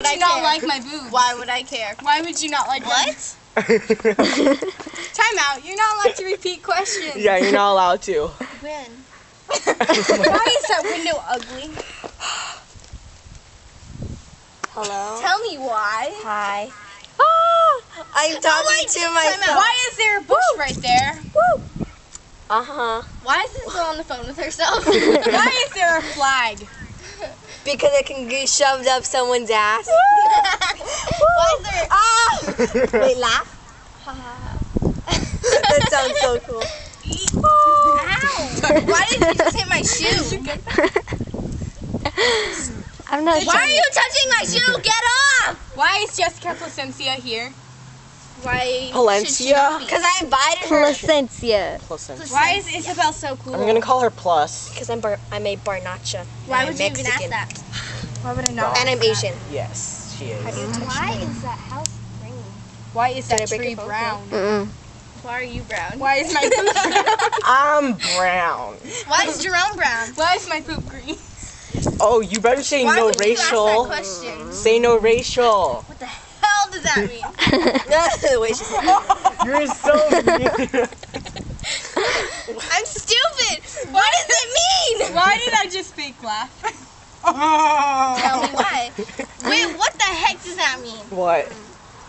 Would you not like my boobs? Why would I care? Why would you not like them? What? Time out. You're not allowed to repeat questions. Yeah, you're not allowed to. When? Why is that window ugly? Hello? Tell me why. Hi. I'm talking to myself. Why is there a bush right there? Uh-huh. Why is this girl on the phone with herself? Why is there a flag? Because it can get shoved up someone's ass. Why is there? Ah! Wait, laugh. That sounds so cool. Ow! Why did you just hit my shoe? I'm not Why are you touching my shoe? Get off! Why is Jessica Placencia here? Why? Palencia? Because I invited her. Placencia. Placencia. Why is Isabel so cool? I'm gonna call her Plus. Because I'm a Barnacha. Why and would I'm you even ask Mexican. that? Why would I not? And I'm Asian. Yes, she is. Why is that house green? Why is Did I that break tree your phone? brown? Mm-mm. Why are you brown? Why is my poop brown? I'm brown. Why is Jerome brown? Why is my poop green? Oh, you better say Why no would you ask that racial. question? Say no racial. What the hell does that mean? The way she said it. You're so mean. I'm stupid. What does it mean? Why did I just fake laugh? Tell me why. Wait, what the heck does that mean? What?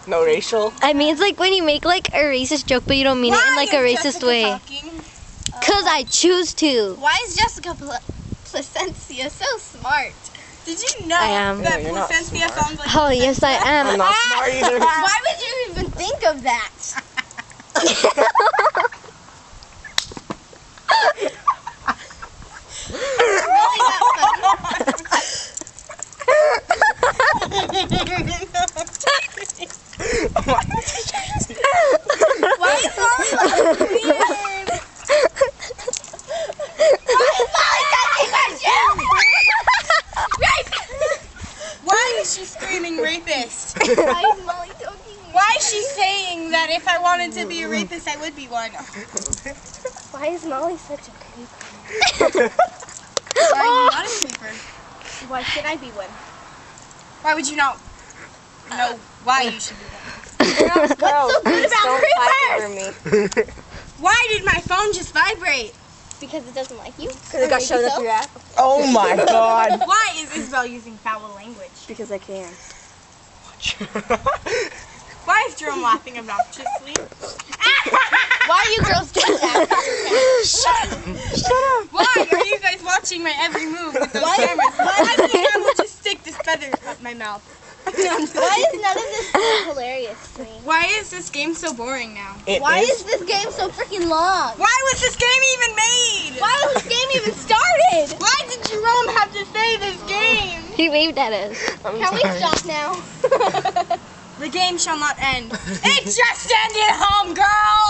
No racial? I mean, it's like when you make like a racist joke, but you don't mean it in like a Why is racist Jessica way. talking? Cause I choose to. Why is Jessica Placencia so smart? Did you know I am. that No, you're not Placencia smart. sounds like Oh yes, I I'm am. not smart either. Why would you even think of that? Really that Why is Molly like weird? Why is Molly touching my shoe? Rape! Why is she screaming rapist? Why is Molly talking? Why is she saying that if I wanted to be a rapist, I would be one? Why is Molly such a creep? Why are you not a sleeper? Why should I be one? Why would you not know why you should be one? What's so good about Don't fight creepers? over me. Why did my phone just vibrate? Because it doesn't like you. Because it got shoved up your ass. Oh my god. Why is Isabel using foul language? Because I can. Why is Jerome laughing obnoxiously? Why are you girls doing that? Shut up! Why are you guys watching my every move with those cameras? Why think I will just stick this feather up my mouth? Why is none of this hilarious to me? Why is this game so boring now? Why is this game so freaking long? Why was this game even made? Why was this game even started? Why did Jerome have to say this game? He waved at us. Can we stop now? The game shall not end. It just ended, homegirl!